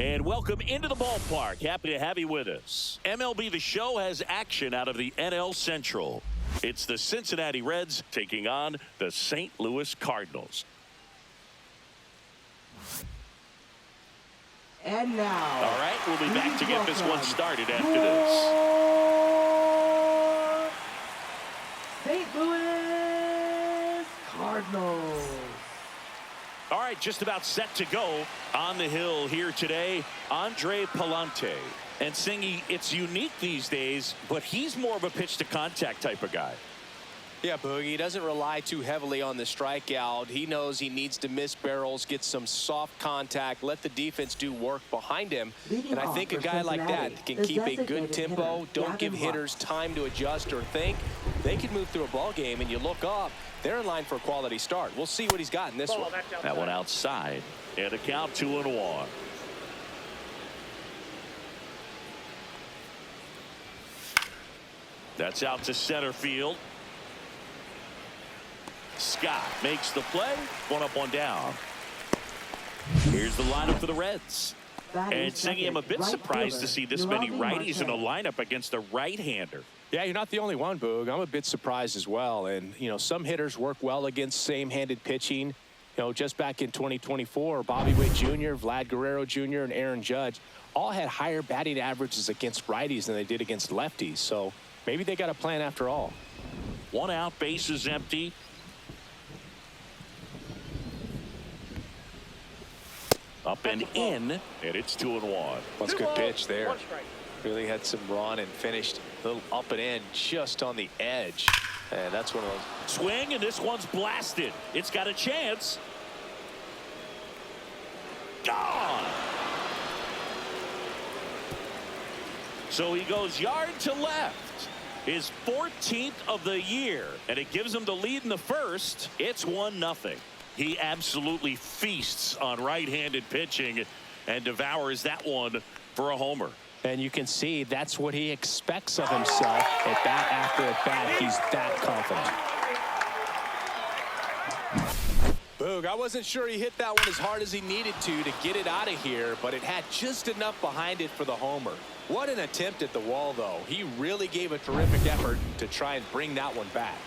And welcome into the ballpark. Happy to have you with us. MLB The Show has action out of the NL Central. It's the Cincinnati Reds taking on the St. Louis Cardinals. And now. All right, we'll be back to get this one started after this. St. Louis Cardinals. All right, just about set to go on the hill here today, Andre Palante. And Singy, it's unique these days, but he's more of a pitch-to-contact type of guy. Yeah, Boogie, he doesn't rely too heavily on the strikeout. He knows he needs to miss barrels, get some soft contact, let the defense do work behind him. And I think a guy like that can keep a good tempo, don't give hitters time to adjust or think. They can move through a ball game, and you look up, they're in line for a quality start. We'll see what he's got in this one. That one outside. And a count 2-1. That's out to center field. Scott makes the play. One up, one down. Here's the lineup for the Reds. And Singy, I'm a bit surprised to see this many righties in the lineup against a right-hander. Yeah, you're not the only one, Boog. I'm a bit surprised as well. And, you know, some hitters work well against same-handed pitching. You know, just back in 2024, Bobby Witt Jr., Vlad Guerrero Jr., and Aaron Judge all had higher batting averages against righties than they did against lefties. So maybe they got a plan after all. One out, bases empty. Up and in, and it's 2-1. That's a good pitch there. Really had some run and finished a little up and in just on the edge. And that's one of those. Swing, and this one's blasted. It's got a chance. Gone. So he goes yard to left. His 14th of the year, and it gives him the lead in the first. It's 1-0. He absolutely feasts on right-handed pitching and devours that one for a homer. And you can see that's what he expects of himself at bat after at bat. He's that confident. Boog, I wasn't sure he hit that one as hard as he needed to get it out of here, but it had just enough behind it for the homer. What an attempt at the wall, though. He really gave a terrific effort to try and bring that one back.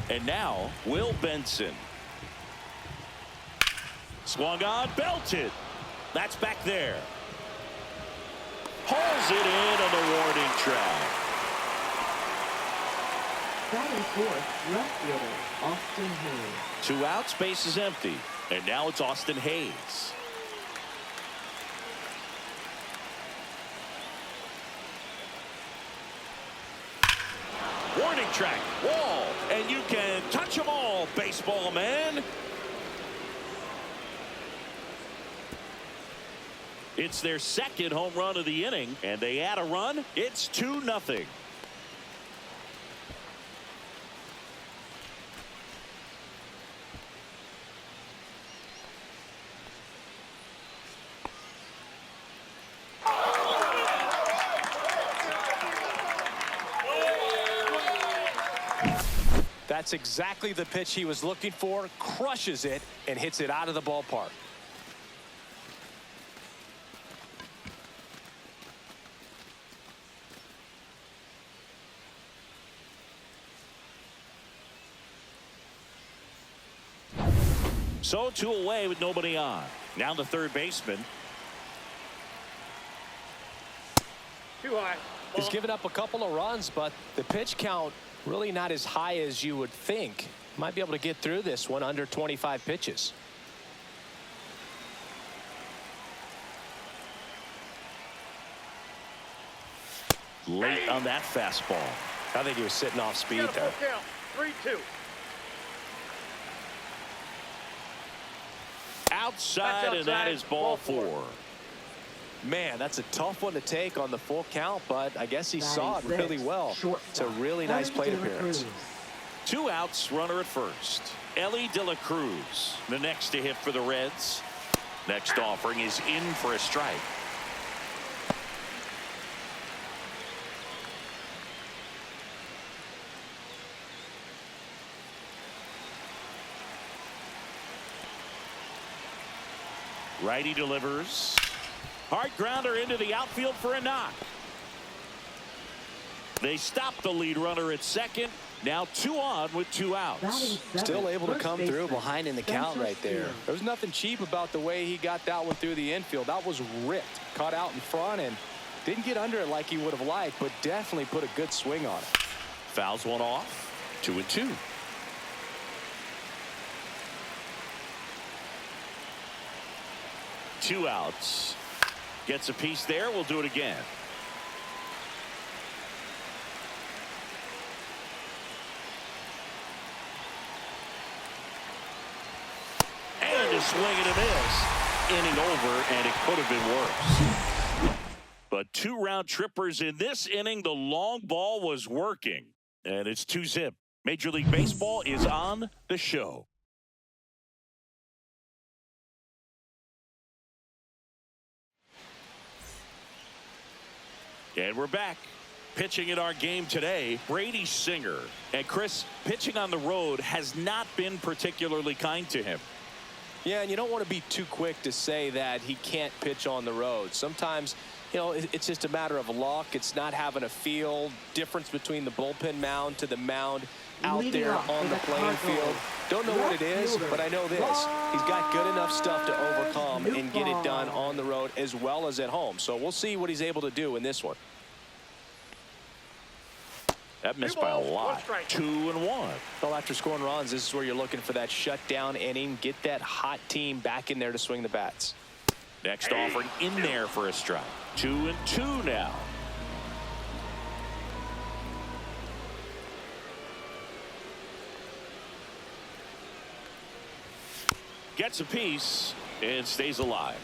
And now, Will Benson. Swung on, belted. That's back there. Pulls it in on the warning track. Batting fourth, left fielder, Austin Hayes. 2 outs, base is empty. And now it's Austin Hayes. Warning track, wall, and you can touch them all, baseball man. It's their second home run of the inning, and they add a run. It's 2-0. That's exactly the pitch he was looking for, crushes it, and hits it out of the ballpark. So 2 away with nobody on. Now the third baseman. Too high. He's given up a couple of runs, but the pitch count really not as high as you would think. Might be able to get through this one under 25 pitches. Late on that fastball. I think he was sitting off speed there. 3-2. Outside, and that is ball 4. Man, that's a tough one to take on the full count, but I guess he saw it really well. It's a really nice plate appearance. 2 outs, runner at first. Ellie De La Cruz, the next to hit for the Reds. Next offering is in for a strike. Righty delivers. Hard grounder into the outfield for a knock. They stop the lead runner at second. Now 2 on with 2 outs. Still able to come through behind in the count right there. There was nothing cheap about the way he got that one through the infield. That was ripped. Caught out in front and didn't get under it like he would have liked, but definitely put a good swing on it. Fouls one off. 2-2. Two outs. Gets a piece there. We'll do it again. And a swing and a miss. Inning over, and it could have been worse. But 2 round trippers in this inning. The long ball was working. And it's 2-zip. Major League Baseball is on the show. And we're back. Pitching in our game today, Brady Singer. And Chris, pitching on the road has not been particularly kind to him. Yeah, and you don't want to be too quick to say that he can't pitch on the road. Sometimes, you know, it's just a matter of luck. It's not having a feel. Difference between the bullpen mound to the mound out there on the playing field. Don't know what it is, but I know this. He's got good enough stuff to overcome and get it done on the road as well as at home. So we'll see what he's able to do in this one. That missed by a lot. 2-1. Well, after scoring runs, this is where you're looking for that shutdown inning. Get that hot team back in there to swing the bats. Next offering in there for a strike. 2-2 now. Gets a piece and stays alive.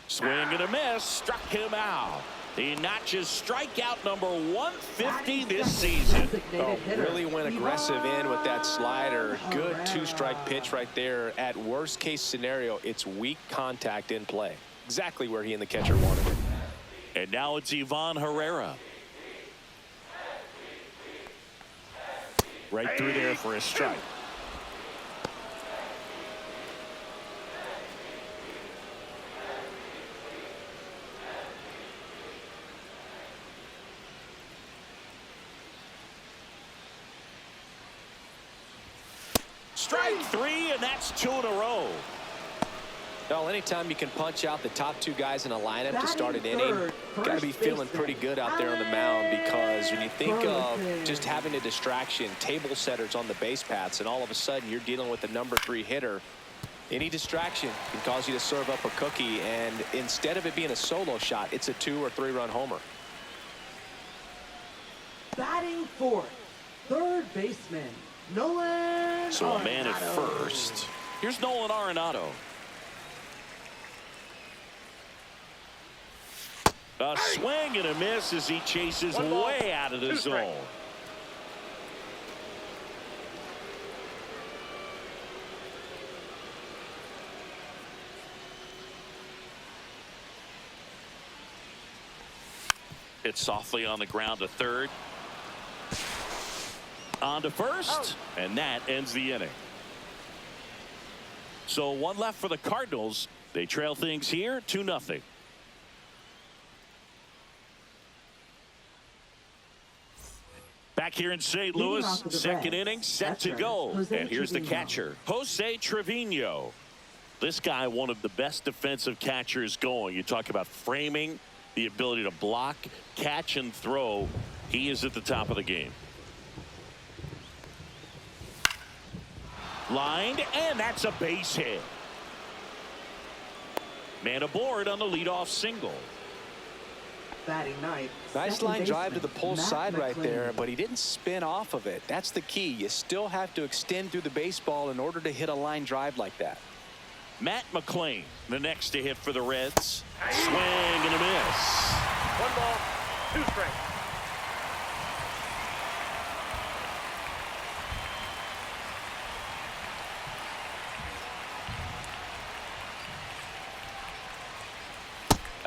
Swing and a miss. Struck him out. He notches strikeout number 150 this season. Oh, really went aggressive in with that slider. Good 2-strike pitch right there. At worst case scenario, it's weak contact in play. Exactly where he and the catcher wanted it. And now it's Ivan Herrera. Right through there for a strike. Strike 3, and that's 2 in a row. Well, anytime you can punch out the top 2 guys in a lineup to start an inning, got to be feeling pretty good out there on the mound, because when you think of just having a distraction, table setters on the base paths, and all of a sudden you're dealing with the number 3 hitter, any distraction can cause you to serve up a cookie, and instead of it being a solo shot, it's a 2 or 3 run homer. Batting fourth, third baseman, Nolan So a man at Arenado. first. Here's Nolan Arenado. A swing and a miss as he chases way out of the zone. It's softly on the ground to third. On to first, and that ends the inning. So 1 left for the Cardinals. They trail things here 2-0. Back here in St. Louis, second inning set to go. And here's the catcher, Jose Trevino. This guy, one of the best defensive catchers going. You talk about framing, the ability to block, catch, and throw. He is at the top of the game. Lined, and that's a base hit. Man aboard on the leadoff single. Batting ninth, Nice second line drive to baseman, the pull Matt side right McLean. there, but he didn't spin off of it. That's the key. You still have to extend through the baseball in order to hit a line drive like that. Matt McLean, the next to hit for the Reds. Swing and a miss. 1 ball, 2 strikes.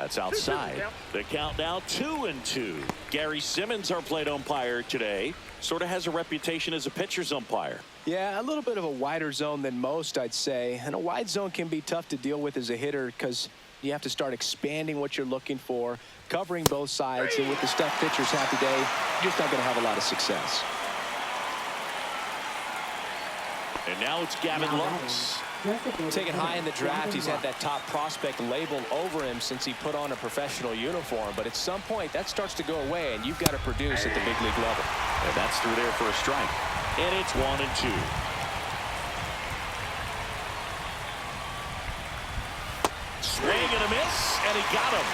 That's outside. The count now 2-2. Gary Simmons, our plate umpire today, sort of has a reputation as a pitcher's umpire. Yeah, a little bit of a wider zone than most, I'd say. And a wide zone can be tough to deal with as a hitter because you have to start expanding what you're looking for, covering both sides. And with the stuff pitchers have today, you're just not going to have a lot of success. And now it's Gavin Lux. Taken high in the draft, he's had that top prospect labeled over him since he put on a professional uniform. But at some point, that starts to go away, and you've got to produce at the big league level. And that's through there for a strike. And it's 1-2. Swing and a miss, and he got him.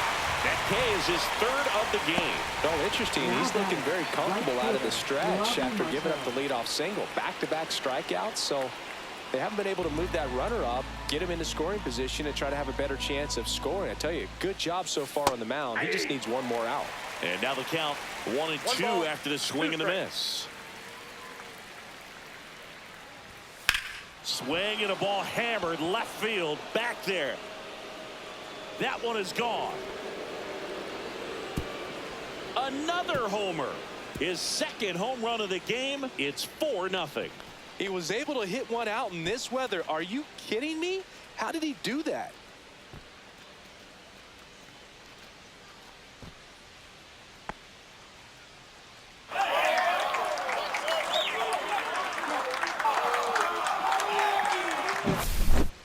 That K is his third of the game. Oh, interesting. He's looking very comfortable out of the stretch after giving up the leadoff single. Back-to-back strikeouts, so they haven't been able to move that runner up, get him into scoring position, and try to have a better chance of scoring. I tell you, good job so far on the mound. He just needs one more out. And now the count 1-2 after the swing and a miss. Swing and a ball hammered left field back there. That one is gone. Another homer. His second home run of the game. It's 4-0. He was able to hit one out in this weather. Are you kidding me? How did he do that?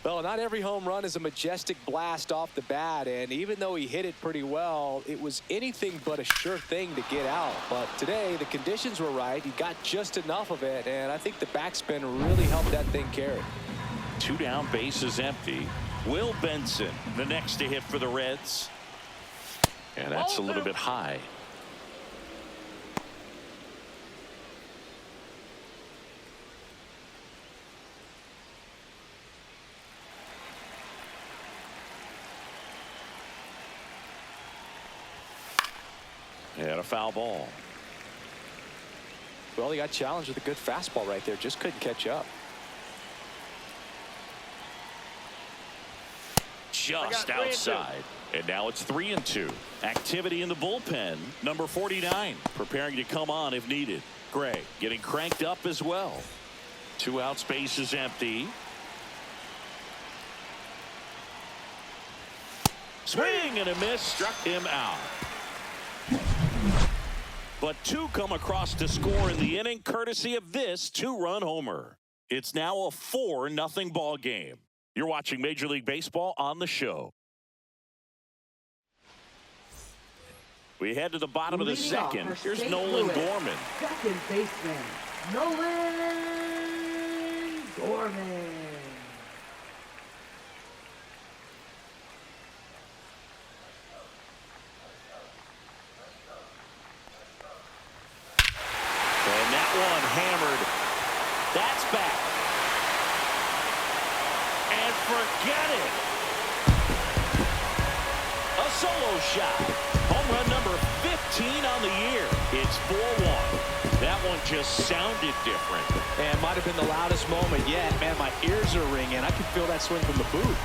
Well, not every home run is a majestic blast off the bat, and even though he hit it pretty well, it was anything but a sure thing to get out. But today, the conditions were right. He got just enough of it, and I think the backspin really helped that thing carry. 2 down, bases empty. Will Benson, the next to hit for the Reds. And that's a little bit high. And a foul ball. Well, he got challenged with a good fastball right there. Just couldn't catch up. Just outside. And now it's 3-2. Activity in the bullpen. Number 49 preparing to come on if needed. Gray getting cranked up as well. 2 outs, base is empty. Swing and a miss, struck him out. But 2 come across to score in the inning, courtesy of this 2-run homer. It's now a 4-0 ball game. You're watching Major League Baseball on the show. We head to the bottom of the second. Here's Nolan Gorman. Second baseman, Nolan Gorman. And that one hammered. That's back. And forget it. A solo shot. Home run number 15 on the year. It's 4-1. That one just sounded different. And might have been the loudest moment yet. Man, my ears are ringing. I can feel that swing from the booth.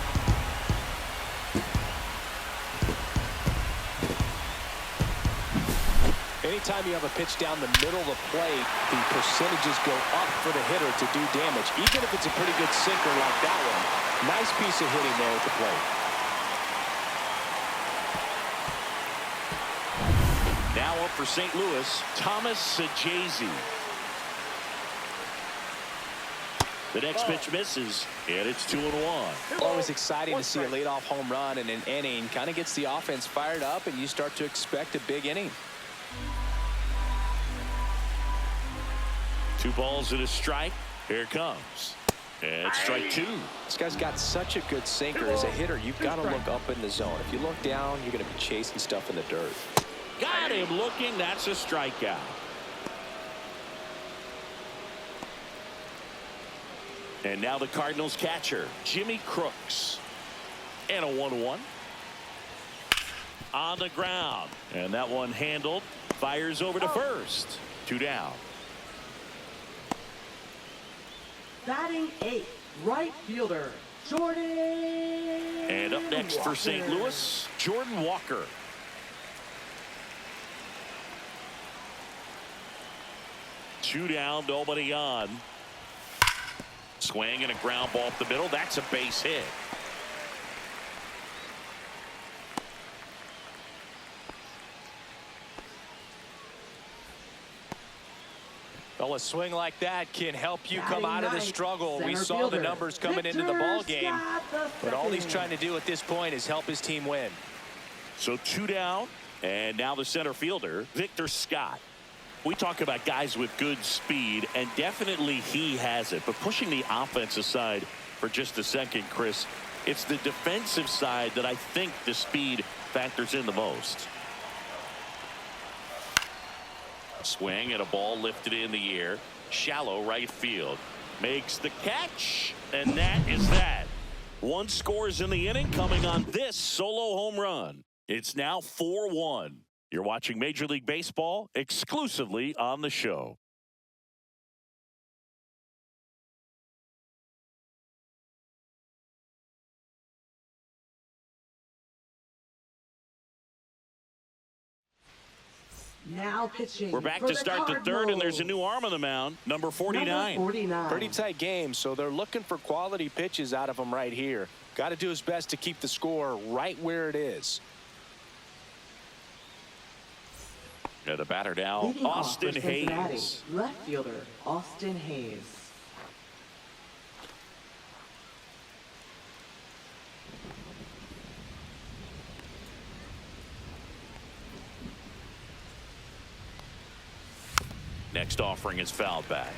Anytime you have a pitch down the middle of the plate, the percentages go up for the hitter to do damage, even if it's a pretty good sinker like that one. Nice piece of hitting there at the plate. Now up for St. Louis, Thomas Sajazi. The next pitch misses, and it's 2-1. Always exciting to see a leadoff home run in an inning. Kind of gets the offense fired up, and you start to expect a big inning. 2 balls and a strike. Here it comes. And strike 2. This guy's got such a good sinker. As a hitter, you've got to look up in the zone. If you look down, you're going to be chasing stuff in the dirt. Got him looking. That's a strikeout. And now the Cardinals catcher, Jimmy Crooks. And a 1-1. On the ground. And that one handled. Fires over to first. 2 down. Batting 8th, right fielder, Jordan And up next for St. Louis, Jordan Walker. Two down, nobody on. Swing and a ground ball up the middle. That's a base hit. Well, a swing like that can help you come Batting out of the ninth, struggle. We center saw the fielder, numbers coming into the Victor ball game, Scott the but all he's second. trying to do at this point is help his team win. So two down, and now the center fielder, Victor Scott. We talk about guys with good speed, and definitely he has it. But pushing the offense aside for just a second, Chris, it's the defensive side that I think the speed factors in the most. Swing and a ball lifted in the air. Shallow right field. Makes the catch, and that is that. One scores in the inning coming on this solo home run. It's now 4-1. You're watching Major League Baseball exclusively on the show. Now pitching. We're back for to start the third, and there's a new arm on the mound, number 49. Number 49. Pretty tight game, so they're looking for quality pitches out of him right here. Got to do his best to keep the score right where it is. Yeah, the batter now, Leading off Austin for Cincinnati, Hayes. left fielder, Austin Hayes. Next offering is fouled back.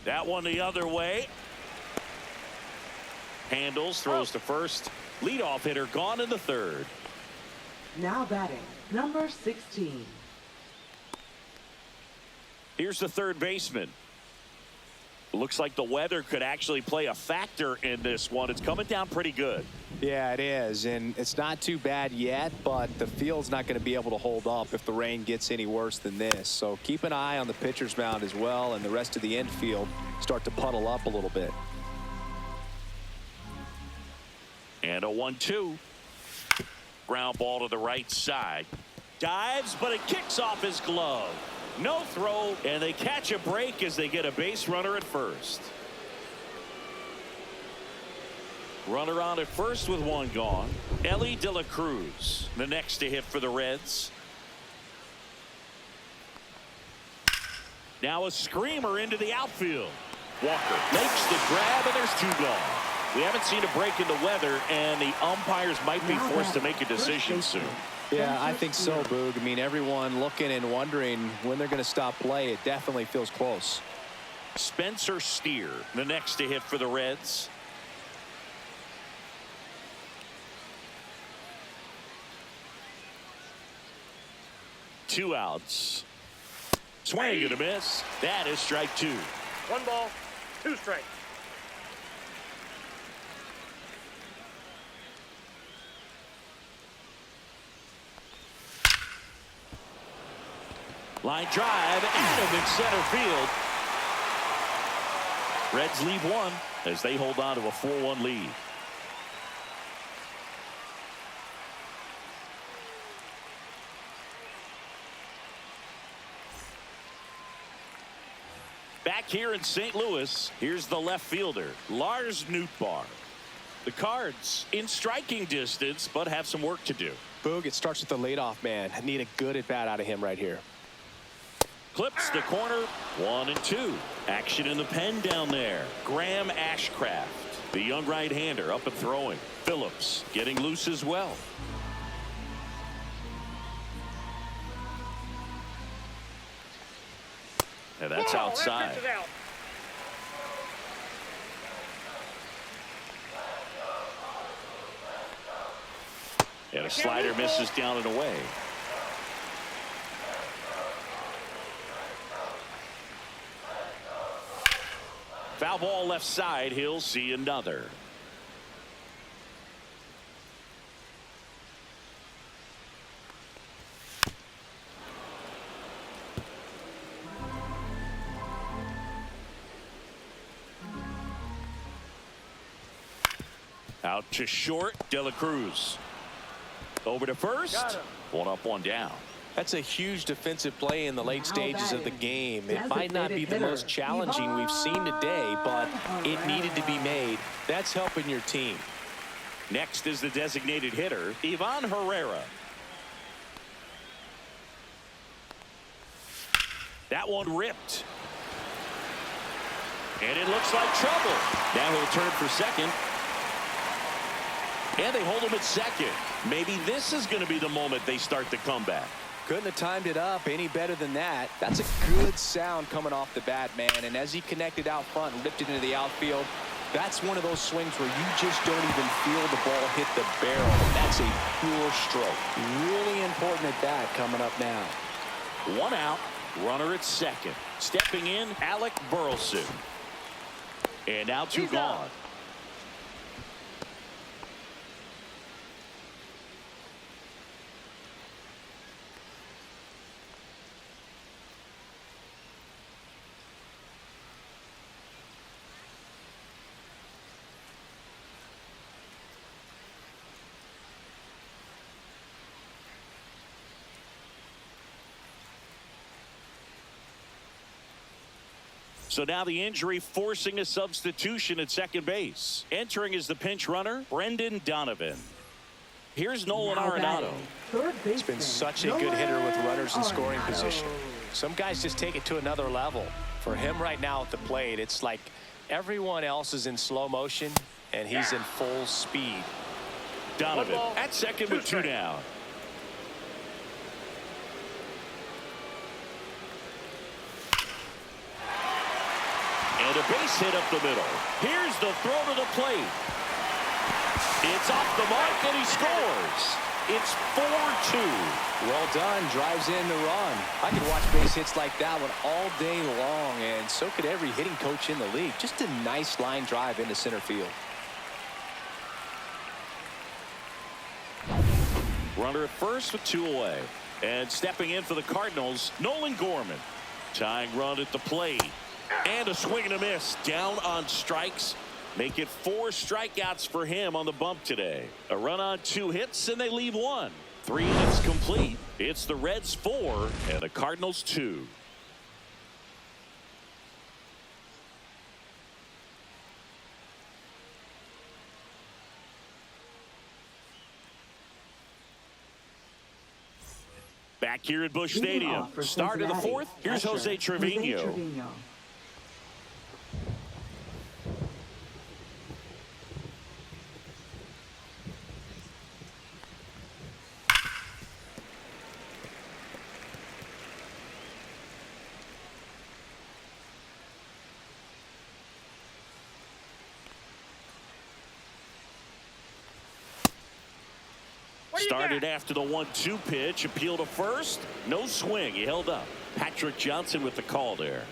That one the other way. Handles, throws to first. Leadoff hitter gone in the third. Now batting, number 16. Here's the third baseman. Looks like the weather could actually play a factor in this one. It's coming down pretty good. Yeah, it is, and it's not too bad yet, but the field's not going to be able to hold up if the rain gets any worse than this. So keep an eye on the pitcher's mound as well, and the rest of the infield start to puddle up a little bit. And a 1-2. Ground ball to the right side. Dives, but it kicks off his glove. No throw, and they catch a break as they get a base runner at first. Runner on at first with one gone. Ellie De La Cruz, the next to hit for the Reds. Now a screamer into the outfield. Walker makes the grab, and there's two gone. We haven't seen a break in the weather, and the umpires might be forced to make a decision soon. Yeah, I think so, Boog. I mean, everyone looking and wondering when they're going to stop play. It definitely feels close. Spencer Steer, the next to hit for the Reds. Two outs. Swing and a miss. That is strike two. 1 ball, 2 strikes. Line drive, and in center field. Reds leave one as they hold on to a 4-1 lead. Back here in St. Louis, here's the left fielder, Lars Nootbaar. The Cards in striking distance, but have some work to do. Boog, it starts with the leadoff man. I need a good at-bat out of him right here. Clips the corner, 1-2. Action in the pen down there. Graham Ashcraft, the young right-hander, up and throwing. Phillips getting loose as well. And that's outside. That pitch is out. And a slider misses down and away. Foul ball left side. He'll see another. Out to short, De La Cruz. Over to first. One up, one down. That's a huge defensive play in the late stages of the game. It Designated might not be the most challenging we've seen today, but it needed to be made. That's helping your team. Next is the designated hitter, Ivan Herrera. That one ripped. And it looks like trouble. Now he'll turn for second. And they hold him at second. Maybe this is going to be the moment they start the comeback. Couldn't have timed it up any better than that. That's a good sound coming off the bat, man. And as he connected out front and ripped it into the outfield, that's one of those swings where you just don't even feel the ball hit the barrel. That's a pure stroke. Really important at bat coming up now. One out, runner at second. Stepping in, Alec Burleson. And now two gone. So now the injury forcing a substitution at second base. Entering is the pinch runner, Brendan Donovan. Here's Nolan Arenado. He's been such a good hitter with runners in scoring position. Some guys just take it to another level. For him right now at the plate, it's like everyone else is in slow motion and he's in full speed. Donovan at second with two down. And a base hit up the middle. Here's the throw to the plate. It's off the mark and he scores. It's 4-2. Well done. Drives in the run. I could watch base hits like that one all day long, and so could every hitting coach in the league. Just a nice line drive into center field. Runner at first with two away. And stepping in for the Cardinals, Nolan Gorman. Tying run at the plate. And a swing and a miss. Down on strikes. Make it 4 strikeouts for him on the bump today. A run on 2 hits and they leave 1. 3 innings complete. It's the Reds 4 and the Cardinals 2. Back here at Busch Stadium. Start of the 4th. Here's Jose Trevino. Started after the 1-2 pitch. Appeal to first. No swing. He held up. Patrick Johnson with the call there.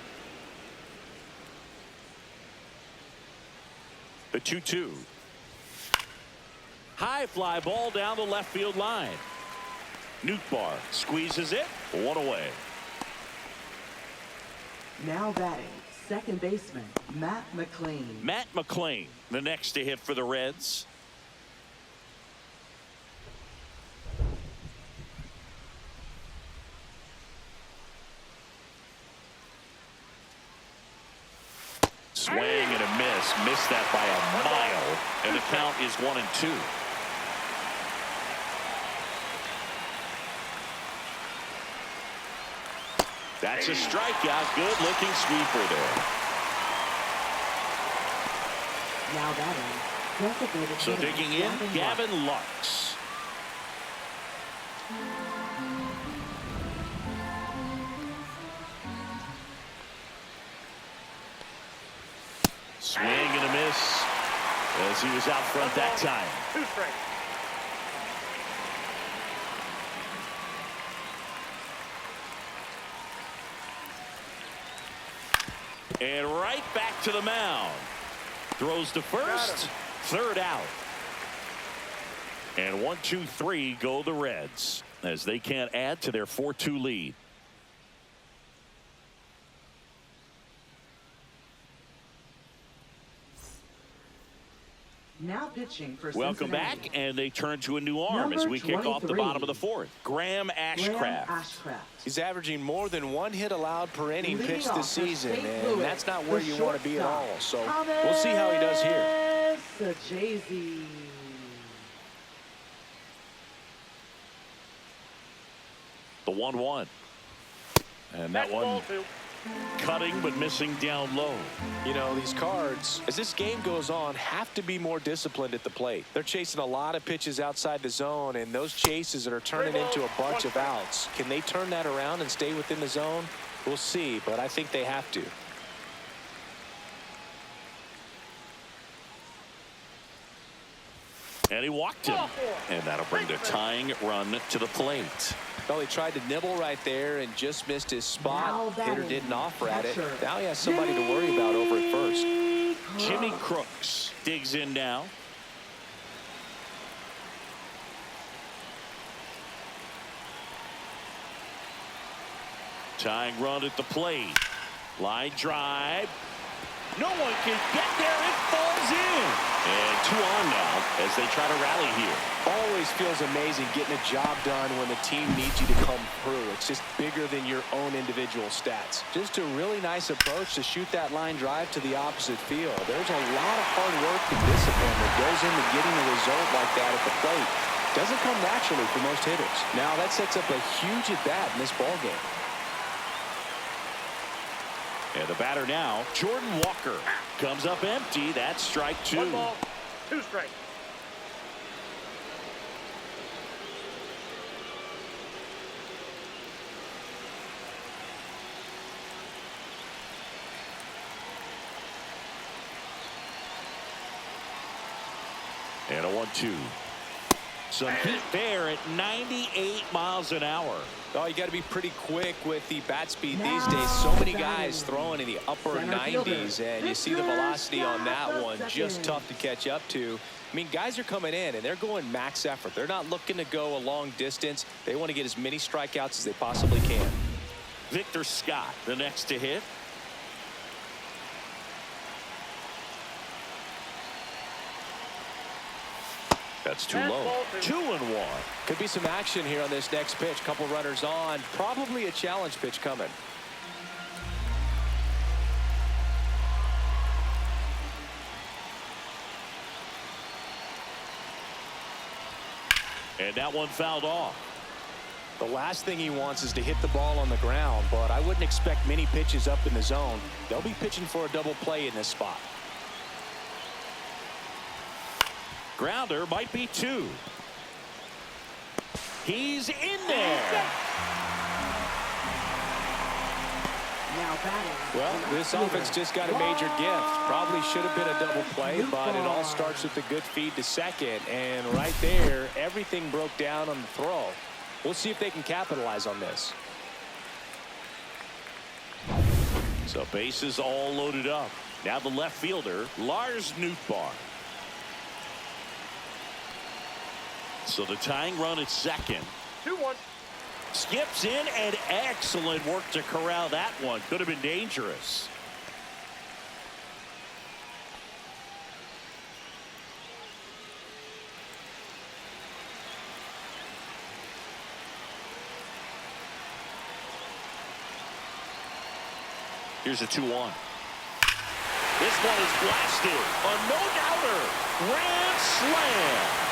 The 2-2. High fly ball down the left field line. Nootbaar squeezes it. 1 away. Now batting, second baseman, Matt McLean. Matt McLean, the next to hit for the Reds. Swing and a miss. Missed that by a mile. And the count is 1-2. That's a strikeout. Good looking sweeper there. Now batting, designated So hitter, digging in, Gavin Lux. Swing and a miss as he was out front that time. 2 strikes. And right back to the mound. Throws to first. Third out. And 1-2-3 go the Reds as they can't add to their 4-2 lead. Now pitching for Welcome Cincinnati. back, and they turn to a new arm as Number we kick off the 23. bottom of the fourth. Graham Ashcraft. He's averaging more than 1 hit allowed per inning Leading pitched off this for season, St. and Louis, that's not where the you want to be at all. So we'll see how he does here. Jay-Z. The 1-1. And that one cutting but missing down low. You know, these Cards, as this game goes on, have to be more disciplined at the plate. They're chasing a lot of pitches outside the zone, and those chases that are turning into a bunch of outs. Can they turn that around and stay within the zone? We'll see, but I think they have to. And he walked him. And that'll bring the tying run to the plate. Well, he tried to nibble right there and just missed his spot. Hitter didn't offer at it. Now he has somebody to worry about over at first. Jimmy Crooks digs in now. Tying run at the plate. Line drive. No one can get there. It falls in. And 2 on now as they try to rally here. Always feels amazing getting a job done when the team needs you to come through. It's just bigger than your own individual stats. Just a really nice approach to shoot that line drive to the opposite field. There's a lot of hard work and discipline that goes into getting a result like that at the plate. Doesn't come naturally for most hitters. Now that sets up a huge at-bat in this ballgame. And the batter now, Jordan Walker, comes up empty. That's strike 2. 1 ball, 2 strikes. And a 1-2. Some heat there at 98 miles an hour. Oh, you got to be pretty quick with the bat speed these days. So many guys throwing in the upper 90s, and you see the velocity on that one. Just tough to catch up to. I mean, guys are coming in, and they're going max effort. They're not looking to go a long distance. They want to get as many strikeouts as they possibly can. Victor Scott, the next to hit. That's too low. 2-1. Could be some action here on this next pitch. Couple runners on. Probably a challenge pitch coming. And that one fouled off. The last thing he wants is to hit the ball on the ground, but I wouldn't expect many pitches up in the zone. They'll be pitching for a double play in this spot. Grounder might be 2. He's in there. Now batting. Well, this offense just got a major gift. Probably should have been a double play, but it all starts with a good feed to second. And right there, everything broke down on the throw. We'll see if they can capitalize on this. So bases all loaded up. Now the left fielder, Lars Nootbaar. So the tying run at second. 2-1. Skips in, and excellent work to corral that one. Could have been dangerous. Here's a 2-1. This one is blasted. A no-doubter. Grand slam.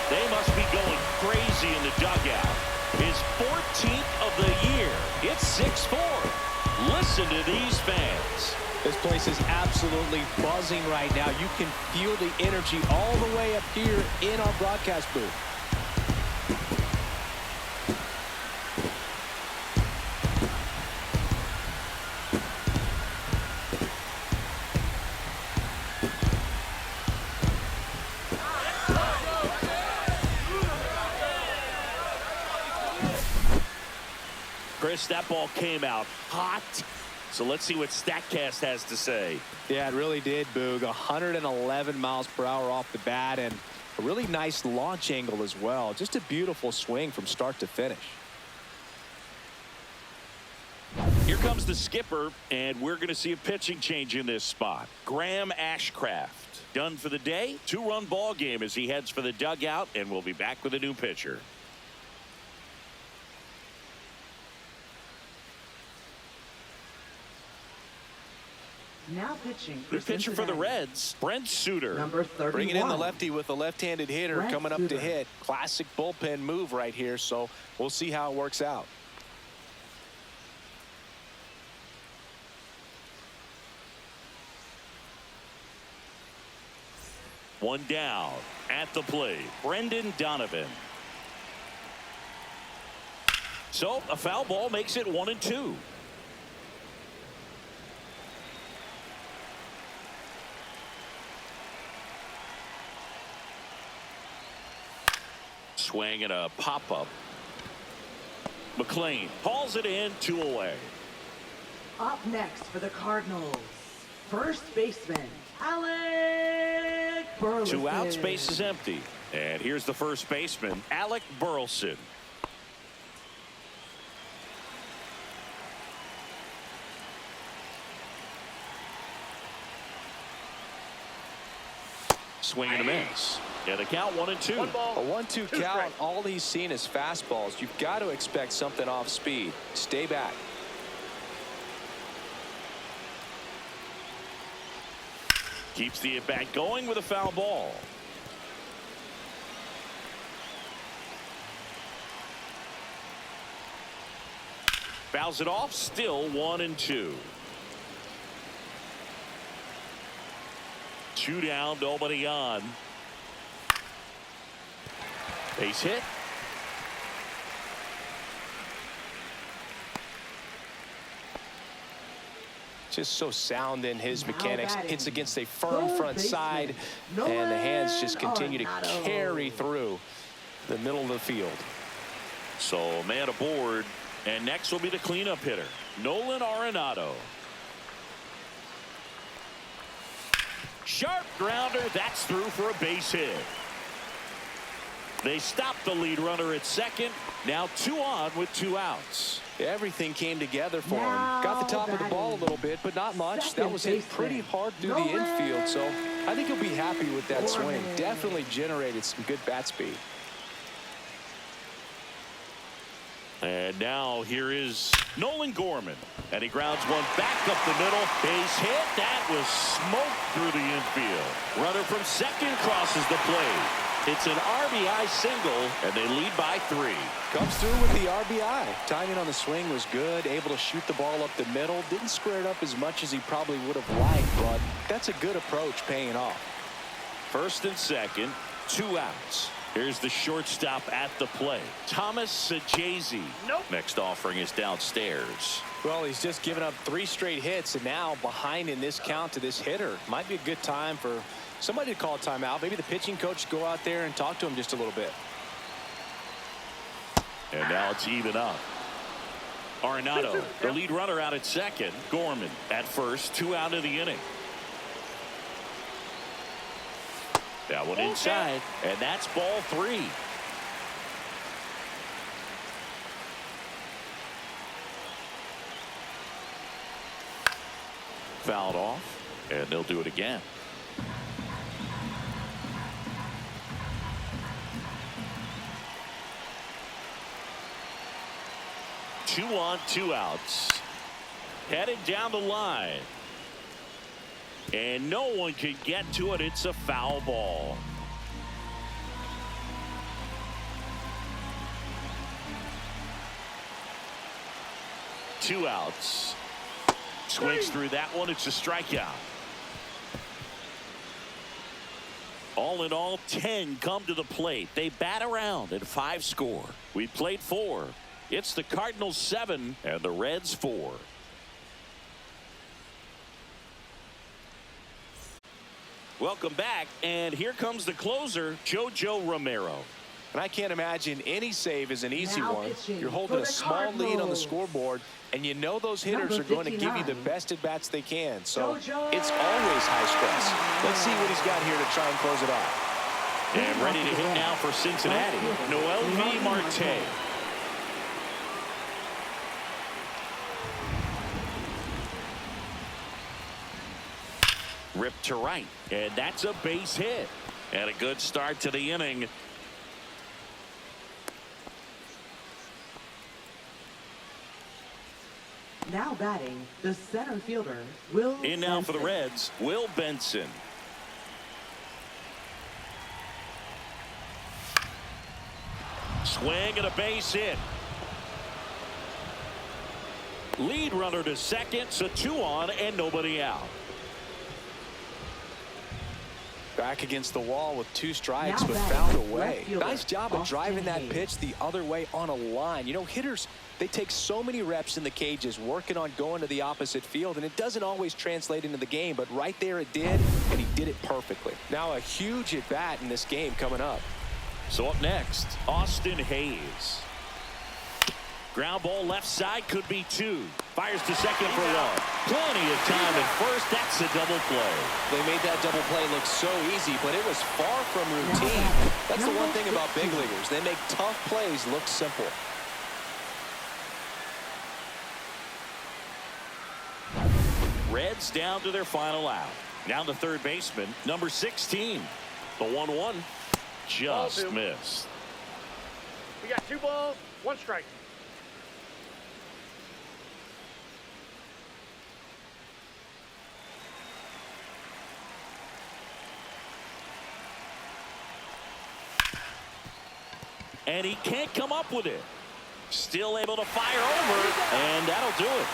They must be going crazy in the dugout. His 14th of the year. It's 6-4. Listen to these fans. This place is absolutely buzzing right now. You can feel the energy all the way up here in our broadcast booth. Chris, that ball came out hot. So let's see what StatCast has to say. Yeah, it really did, Boog. 111 miles per hour off the bat, and a really nice launch angle as well. Just a beautiful swing from start to finish. Here Here comes the skipper, and we're going to see a pitching change in this spot. Graham Ashcraft done for the day. 2-run ball game as he heads for the dugout, and we'll be back with a new pitcher. Now pitching for The pitcher for the Cincinnati. Reds, Brent Suter. Number 31. Bringing in the lefty with a left-handed hitter Brent coming up to Suter. hit. Classic bullpen move right here, so we'll see how it works out. One down at the plate, Brendan Donovan. So a foul ball makes it 1-2. Swing and a pop-up. McLean hauls it in, 2 away. Up next for the Cardinals, first baseman, Alec Burleson. 2 outs, base is empty. And here's the first baseman, Alec Burleson. Swing and a miss. And the count 1-2. 1 ball. A 1-2 2 count. strikes. All he's seen is fastballs. You've got to expect something off speed. Stay back. Keeps the at-bat going with a foul ball. Fouls it off, still 1-2. 2 down, nobody on. Base hit. Just so sound in his Now mechanics. batting, Hits against a firm third front baseman, side, and the hands just Nolan continue to Arenado. carry through the middle of the field. So a man aboard, and next will be the cleanup hitter, Nolan Arenado. Sharp grounder, that's through for a base hit. They stopped the lead runner at second. Now 2 on with 2 outs. Everything came together for him. Now Got the top of the ball a batting, little bit, but not much. That second was hit pretty baseman, hard through the Nolan infield, so I think he'll be happy with that swing. Gorman. Definitely generated some good bat speed. And now here is Nolan Gorman. And he grounds one back up the middle. Base hit. That was smoked through the infield. Runner from second crosses the plate. It's an RBI single, and they lead by 3. Comes through with the RBI. Timing on the swing was good. Able to shoot the ball up the middle. Didn't square it up as much as he probably would have liked, but that's a good approach paying off. First and second, 2 outs. Here's the shortstop at the plate, Thomas Sajazi. Nope. Next offering is downstairs. Well, he's just given up 3 straight hits, and now behind in this count to this hitter. Might be a good time for somebody to call a timeout. Maybe the pitching coach go out there and talk to him just a little bit. And now it's even up. Arenado, the lead runner, out at second. Gorman at first, 2 out of the inning. That one inside, and that's ball 3. Fouled off, and they'll do it again. Two on, 2 outs. Headed down the line. And no one can get to it. It's a foul ball. Two outs. Swings through that one. It's a strikeout. All in all, 10 come to the plate. They bat around and 5 score. We played 4. It's the Cardinals 7 and the Reds 4. Welcome back, and here comes the closer, JoJo Romero. And I can't imagine any save is an easy Now one. pitching You're holding for a the small lead on the Cardinals. scoreboard, and you know those hitters Number are going to give you the 59, best at bats they can. So JoJo it's always high stress. Let's see what he's got here to try and close it off. And ready to hit now for Cincinnati, Noel V. Marte. Ripped to right, and that's a base hit. And a good start to the inning. Now batting, the center fielder, Will In now for the Benson. Reds, Will Benson. Swing and a base hit. Lead runner to second, so 2 on and nobody out. Back against the wall with 2 strikes, Now but batting, found a left way. fielder, Nice job of driving that Hayes. pitch the other way on a line. You know, hitters, they take so many reps in the cages working on going to the opposite field, and it doesn't always translate into the game, but right there it did, and he did it perfectly. Now a huge at bat in this game coming up. So up next, Austin Hayes. Ground ball left side, could be 2. Fires to second for 1. Plenty of time at first. That's a double play. They made that double play look so easy, but it was far from routine. That's the one thing about big leaguers. They make tough plays look simple. Reds down to their final out. Down to third baseman, number 16. The 1-1 just Ball 2. missed. We got 2 balls, 1 strike. And he can't come up with it. Still able to fire over, and that'll do it.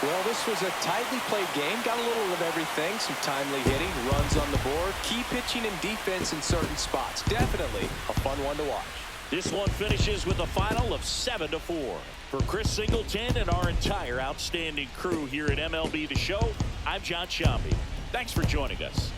Well, this was a tightly played game. Got a little of everything. Some timely hitting, runs on the board, key pitching and defense in certain spots. Definitely a fun one to watch. This one finishes with a final of 7-4. For Chris Singleton and our entire outstanding crew here at MLB The Show, I'm John Shambi. Thanks for joining us.